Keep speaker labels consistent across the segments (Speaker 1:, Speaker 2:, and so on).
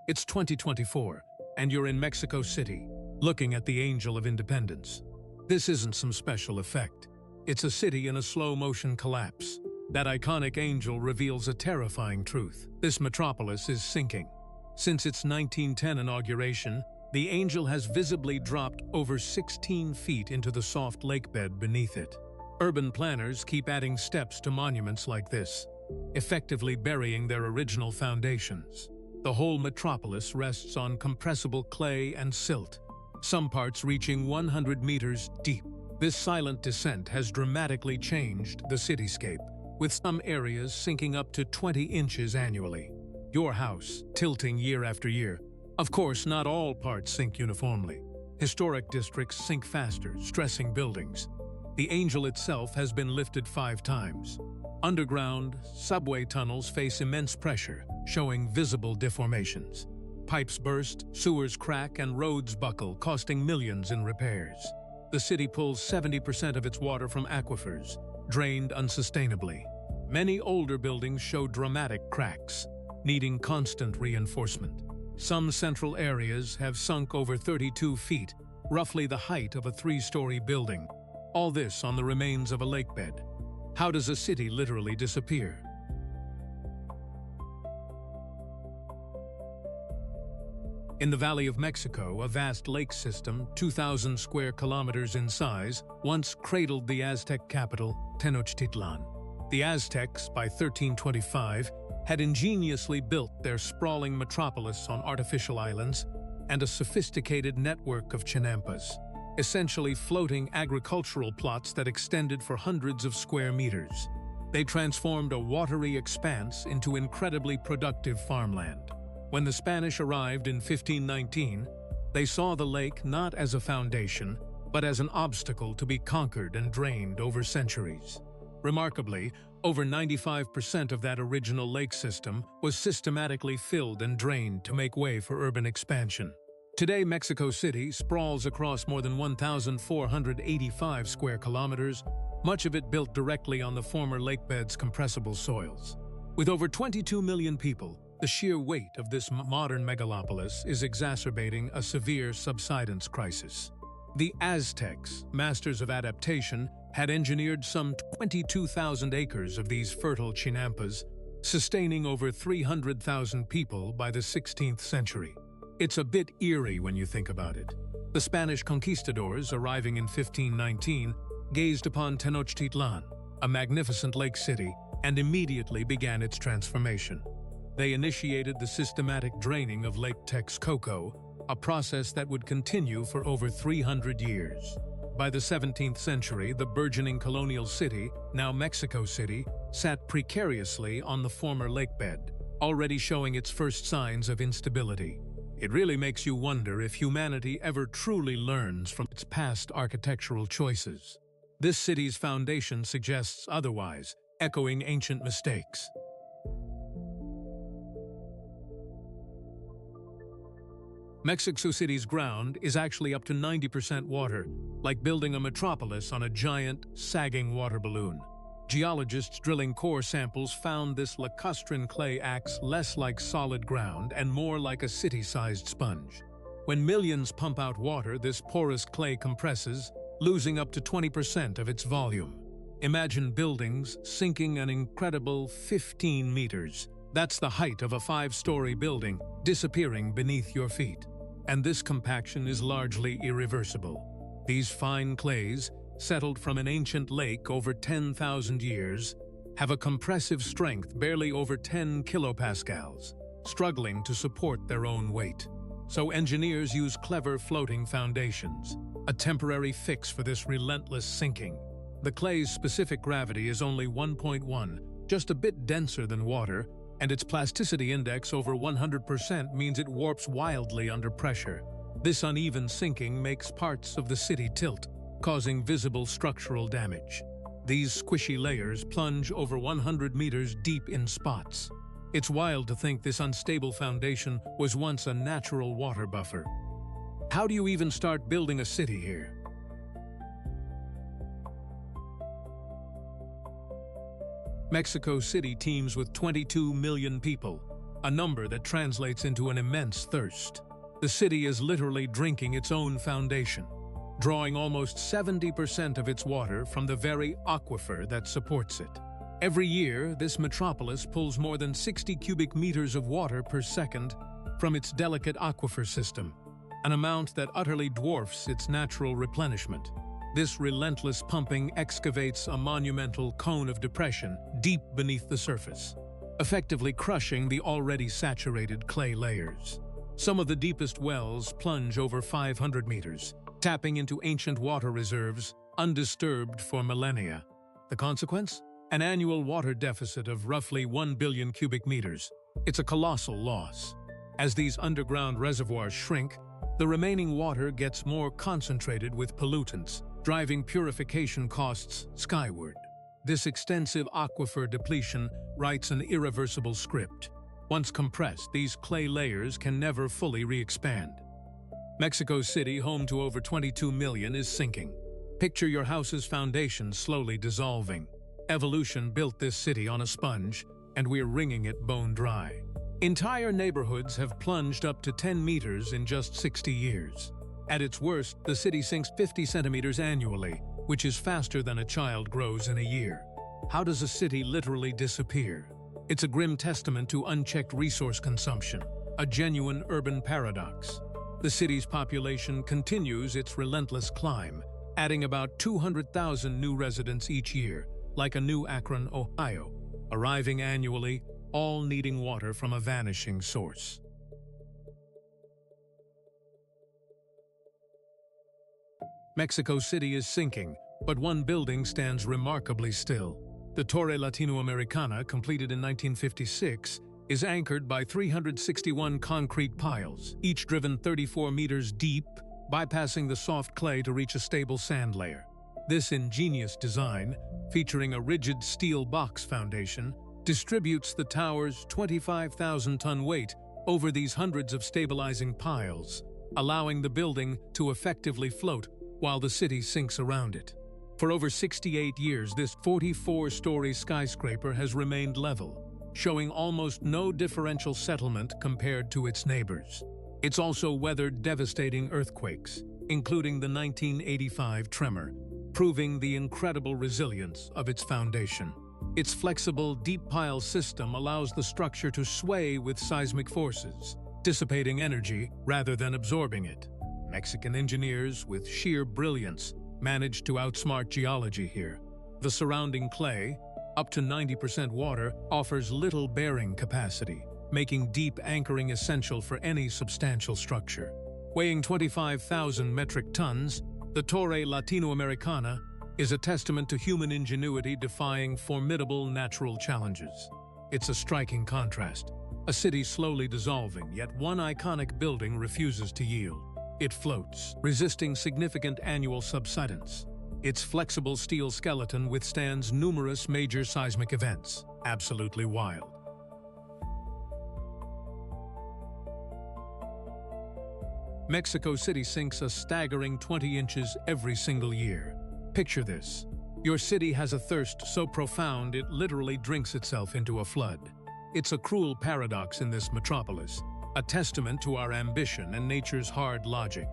Speaker 1: It's 2024, and you're in Mexico City, looking at the Angel of Independence. This isn't some special effect. It's a city in a slow-motion collapse. That iconic angel reveals a terrifying truth. This metropolis is sinking. Since its 1910 inauguration, the angel has visibly dropped over 16 feet into the soft lakebed beneath it. Urban planners keep adding steps to monuments like this, effectively burying their original foundations. The whole metropolis rests on compressible clay and silt, some parts reaching 100 meters deep. This silent descent has dramatically changed the cityscape, with some areas sinking up to 20 inches annually. Your house tilting year after year. Of course, not all parts sink uniformly. Historic districts sink faster, stressing buildings. The angel itself has been lifted 5 times. Underground, subway tunnels face immense pressure, showing visible deformations. Pipes burst, sewers crack, and roads buckle, costing millions in repairs. The city pulls 70% of its water from aquifers, drained unsustainably. Many older buildings show dramatic cracks, needing constant reinforcement. Some central areas have sunk over 32 feet, roughly the height of a 3-story building. All this on the remains of a lakebed. How does a city literally disappear? In the Valley of Mexico, a vast lake system, 2,000 square kilometers in size, once cradled the Aztec capital, Tenochtitlan. The Aztecs, by 1325, had ingeniously built their sprawling metropolis on artificial islands and a sophisticated network of chinampas, essentially floating agricultural plots that extended for hundreds of square meters. They transformed a watery expanse into incredibly productive farmland. When the Spanish arrived in 1519, they saw the lake not as a foundation, but as an obstacle to be conquered and drained over centuries. Remarkably, over 95% of that original lake system was systematically filled and drained to make way for urban expansion. Today, Mexico City sprawls across more than 1,485 square kilometers, much of it built directly on the former lakebed's compressible soils. With over 22 million people, the sheer weight of this modern megalopolis is exacerbating a severe subsidence crisis. The Aztecs, masters of adaptation, had engineered some 22,000 acres of these fertile chinampas, sustaining over 300,000 people by the 16th century. It's a bit eerie when you think about it. The Spanish conquistadors, arriving in 1519, gazed upon Tenochtitlan, a magnificent lake city, and immediately began its transformation. They initiated the systematic draining of Lake Texcoco, a process that would continue for over 300 years. By the 17th century, the burgeoning colonial city, now Mexico City, sat precariously on the former lakebed, already showing its first signs of instability. It really makes you wonder if humanity ever truly learns from its past architectural choices. This city's foundation suggests otherwise, echoing ancient mistakes. Mexico City's ground is actually up to 90% water, like building a metropolis on a giant, sagging water balloon. Geologists drilling core samples found this lacustrine clay acts less like solid ground and more like a city-sized sponge. When millions pump out water, this porous clay compresses, losing up to 20% of its volume. Imagine buildings sinking an incredible 15 meters. That's the height of a 5-story building, disappearing beneath your feet. And this compaction is largely irreversible. These fine clays, settled from an ancient lake over 10,000 years, have a compressive strength barely over 10 kilopascals, struggling to support their own weight. So engineers use clever floating foundations, a temporary fix for this relentless sinking. The clay's specific gravity is only 1.1, just a bit denser than water, and its plasticity index over 100% means it warps wildly under pressure. This uneven sinking makes parts of the city tilt, causing visible structural damage. These squishy layers plunge over 100 meters deep in spots. It's wild to think this unstable foundation was once a natural water buffer. How do you even start building a city here? Mexico City teems with 22 million people, a number that translates into an immense thirst. The city is literally drinking its own foundation, drawing almost 70% of its water from the very aquifer that supports it. Every year, this metropolis pulls more than 60 cubic meters of water per second from its delicate aquifer system, an amount that utterly dwarfs its natural replenishment. This relentless pumping excavates a monumental cone of depression deep beneath the surface, effectively crushing the already saturated clay layers. Some of the deepest wells plunge over 500 meters, tapping into ancient water reserves undisturbed for millennia. The consequence? An annual water deficit of roughly 1 billion cubic meters. It's a colossal loss. As these underground reservoirs shrink, the remaining water gets more concentrated with pollutants, driving purification costs skyward. This extensive aquifer depletion writes an irreversible script. Once compressed, these clay layers can never fully re-expand. Mexico City, home to over 22 million, is sinking. Picture your house's foundation slowly dissolving. Evolution built this city on a sponge, and we're wringing it bone dry. Entire neighborhoods have plunged up to 10 meters in just 60 years. At its worst, the city sinks 50 centimeters annually, which is faster than a child grows in a year. How does a city literally disappear? It's a grim testament to unchecked resource consumption, a genuine urban paradox. The city's population continues its relentless climb, adding about 200,000 new residents each year, like a new Akron, Ohio, arriving annually, all needing water from a vanishing source. Mexico City is sinking, but one building stands remarkably still. The Torre Latinoamericana, completed in 1956, is anchored by 361 concrete piles, each driven 34 meters deep, bypassing the soft clay to reach a stable sand layer. This ingenious design, featuring a rigid steel box foundation, distributes the tower's 25,000-ton weight over these hundreds of stabilizing piles, allowing the building to effectively float while the city sinks around it. For over 68 years, this 44-story skyscraper has remained level, showing almost no differential settlement compared to its neighbors. It's also weathered devastating earthquakes, including the 1985 tremor, proving the incredible resilience of its foundation. Its flexible, deep-pile system allows the structure to sway with seismic forces, dissipating energy rather than absorbing it. Mexican engineers, with sheer brilliance, managed to outsmart geology here. The surrounding clay, up to 90% water, offers little bearing capacity, making deep anchoring essential for any substantial structure. Weighing 25,000 metric tons, the Torre Latinoamericana is a testament to human ingenuity defying formidable natural challenges. It's a striking contrast. A city slowly dissolving, yet one iconic building refuses to yield. It floats, resisting significant annual subsidence. Its flexible steel skeleton withstands numerous major seismic events. Absolutely wild. Mexico City sinks a staggering 20 inches every single year. Picture this. Your city has a thirst so profound it literally drinks itself into a flood. It's a cruel paradox in this metropolis, a testament to our ambition and nature's hard logic.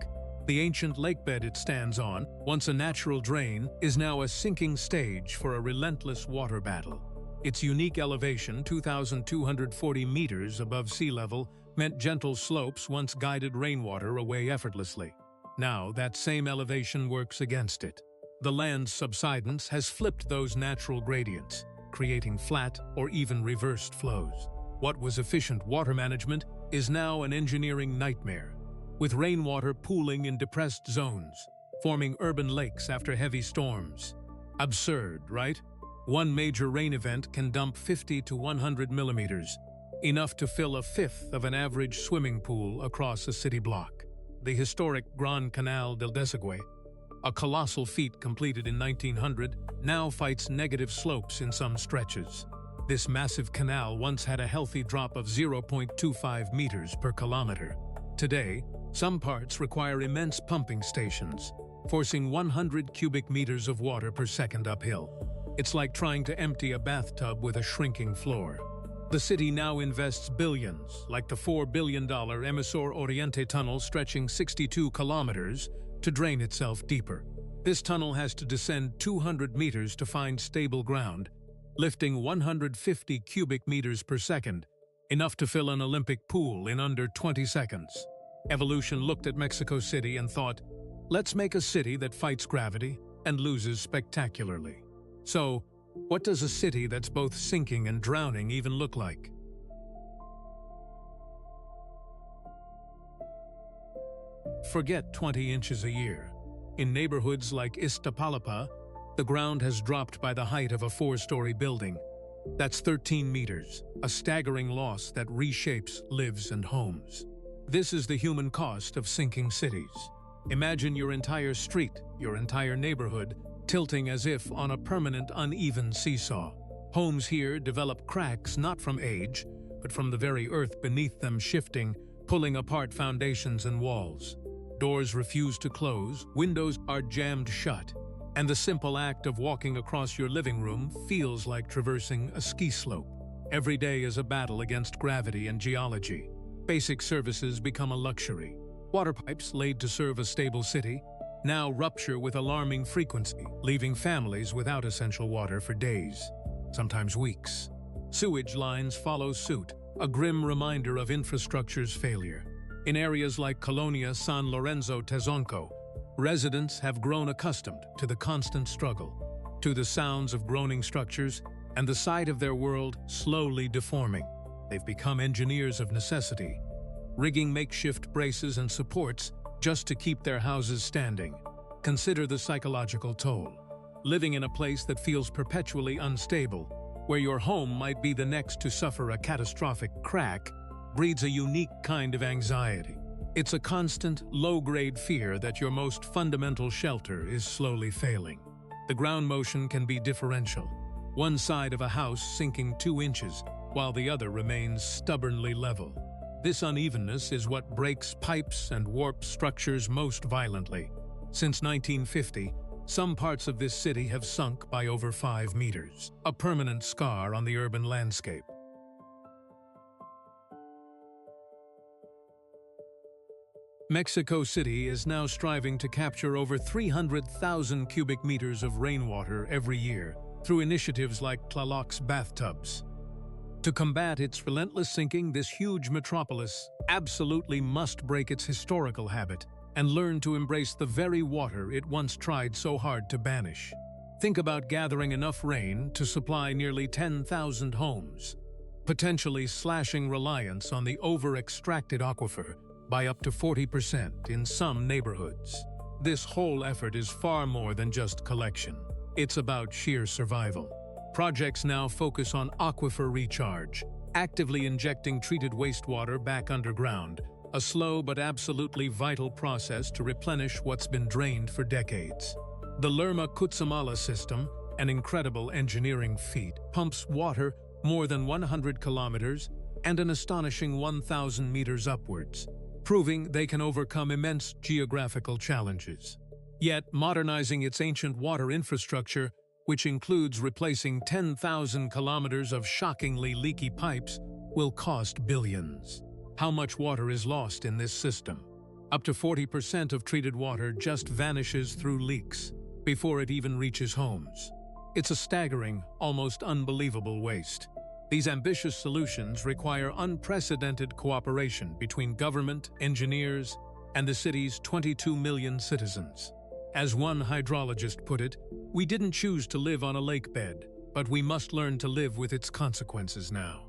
Speaker 1: The ancient lakebed it stands on, once a natural drain, is now a sinking stage for a relentless water battle. Its unique elevation, 2,240 meters above sea level, meant gentle slopes once guided rainwater away effortlessly. Now, that same elevation works against it. The land's subsidence has flipped those natural gradients, creating flat or even reversed flows. What was efficient water management is now an engineering nightmare, with rainwater pooling in depressed zones, forming urban lakes after heavy storms. Absurd, right? One major rain event can dump 50 to 100 millimeters, enough to fill a fifth of an average swimming pool across a city block. The historic Gran Canal del Desagüe, a colossal feat completed in 1900, now fights negative slopes in some stretches. This massive canal once had a healthy drop of 0.25 meters per kilometer. Today, some parts require immense pumping stations, forcing 100 cubic meters of water per second uphill. It's like trying to empty a bathtub with a shrinking floor. The city now invests billions, like the $4 billion Emisor Oriente tunnel stretching 62 kilometers, to drain itself deeper. This tunnel has to descend 200 meters to find stable ground, lifting 150 cubic meters per second, enough to fill an Olympic pool in under 20 seconds. Evolution looked at Mexico City and thought, let's make a city that fights gravity and loses spectacularly. So, what does a city that's both sinking and drowning even look like? Forget 20 inches a year. In neighborhoods like Iztapalapa, the ground has dropped by the height of a 4-story building. That's 13 meters, a staggering loss that reshapes lives and homes. This is the human cost of sinking cities. Imagine your entire street, your entire neighborhood, tilting as if on a permanent uneven seesaw. Homes here develop cracks not from age, but from the very earth beneath them shifting, pulling apart foundations and walls. Doors refuse to close, windows are jammed shut, and the simple act of walking across your living room feels like traversing a ski slope. Every day is a battle against gravity and geology. Basic services become a luxury. Water pipes laid to serve a stable city now rupture with alarming frequency, leaving families without essential water for days, sometimes weeks. Sewage lines follow suit, a grim reminder of infrastructure's failure. In areas like Colonia San Lorenzo Texcoco, residents have grown accustomed to the constant struggle, to the sounds of groaning structures and the sight of their world slowly deforming. They've become engineers of necessity, rigging makeshift braces and supports just to keep their houses standing. Consider the psychological toll. Living in a place that feels perpetually unstable, where your home might be the next to suffer a catastrophic crack, breeds a unique kind of anxiety. It's a constant, low-grade fear that your most fundamental shelter is slowly failing. The ground motion can be differential. One side of a house sinking 2 inches, while the other remains stubbornly level. This unevenness is what breaks pipes and warps structures most violently. Since 1950, some parts of this city have sunk by over 5 meters, a permanent scar on the urban landscape. Mexico City is now striving to capture over 300,000 cubic meters of rainwater every year through initiatives like Tlaloc's bathtubs. To combat its relentless sinking, this huge metropolis absolutely must break its historical habit and learn to embrace the very water it once tried so hard to banish. Think about gathering enough rain to supply nearly 10,000 homes, potentially slashing reliance on the over-extracted aquifer by up to 40% in some neighborhoods. This whole effort is far more than just collection. It's about sheer survival. Projects now focus on aquifer recharge, actively injecting treated wastewater back underground, a slow but absolutely vital process to replenish what's been drained for decades. The Lerma Cutzamala system, an incredible engineering feat, pumps water more than 100 kilometers and an astonishing 1,000 meters upwards, proving they can overcome immense geographical challenges. Yet, modernizing its ancient water infrastructure, which includes replacing 10,000 kilometers of shockingly leaky pipes, will cost billions. How much water is lost in this system? Up to 40% of treated water just vanishes through leaks before it even reaches homes. It's a staggering, almost unbelievable waste. These ambitious solutions require unprecedented cooperation between government, engineers, and the city's 22 million citizens. As one hydrologist put it, we didn't choose to live on a lakebed, but we must learn to live with its consequences now.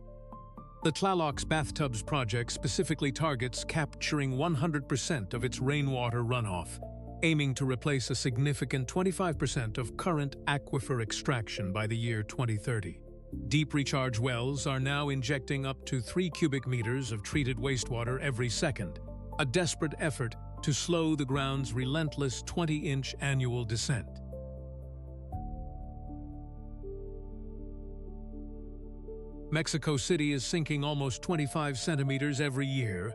Speaker 1: The Tlaloc's Bathtubs project specifically targets capturing 100% of its rainwater runoff, aiming to replace a significant 25% of current aquifer extraction by the year 2030. Deep recharge wells are now injecting up to 3 cubic meters of treated wastewater every second, a desperate effort to slow the ground's relentless 20-inch annual descent. Mexico City is sinking almost 25 centimeters every year,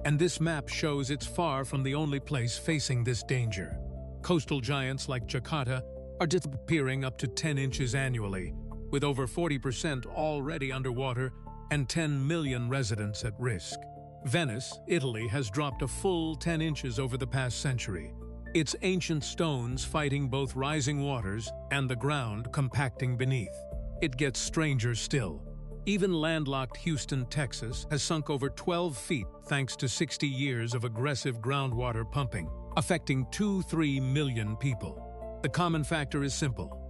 Speaker 1: and this map shows it's far from the only place facing this danger. Coastal giants like Jakarta are disappearing up to 10 inches annually, with over 40% already underwater and 10 million residents at risk. Venice, Italy, has dropped a full 10 inches over the past century, its ancient stones fighting both rising waters and the ground compacting beneath. It gets stranger still. Even landlocked Houston, Texas, has sunk over 12 feet thanks to 60 years of aggressive groundwater pumping, affecting 2-3 million people. The common factor is simple.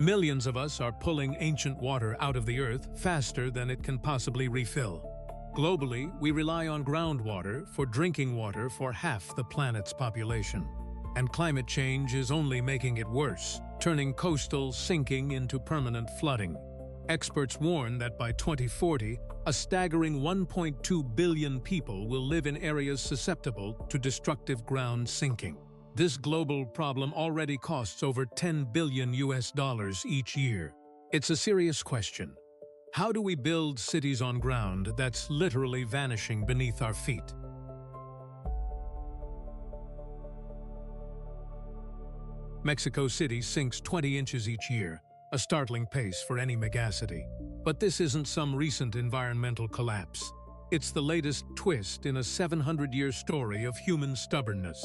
Speaker 1: Millions of us are pulling ancient water out of the earth faster than it can possibly refill. Globally, we rely on groundwater for drinking water for half the planet's population. And climate change is only making it worse, turning coastal sinking into permanent flooding. Experts warn that by 2040, a staggering 1.2 billion people will live in areas susceptible to destructive ground sinking. This global problem already costs over $10 billion each year. It's a serious question. How do we build cities on ground that's literally vanishing beneath our feet? Mexico City sinks 20 inches each year, a startling pace for any megacity. But this isn't some recent environmental collapse. It's the latest twist in a 700-year story of human stubbornness.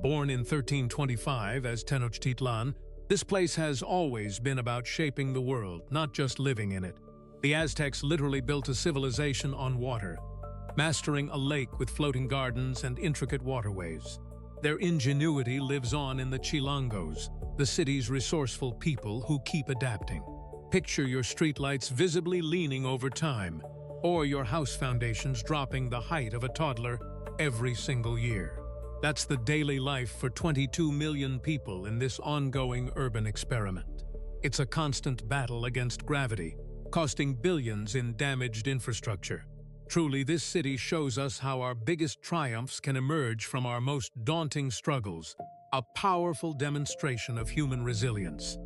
Speaker 1: Born in 1325 as Tenochtitlan, this place has always been about shaping the world, not just living in it. The Aztecs literally built a civilization on water, mastering a lake with floating gardens and intricate waterways. Their ingenuity lives on in the Chilangos, the city's resourceful people who keep adapting. Picture your streetlights visibly leaning over time, or your house foundations dropping the height of a toddler every single year. That's the daily life for 22 million people in this ongoing urban experiment. It's a constant battle against gravity, costing billions in damaged infrastructure. Truly, this city shows us how our biggest triumphs can emerge from our most daunting struggles, a powerful demonstration of human resilience.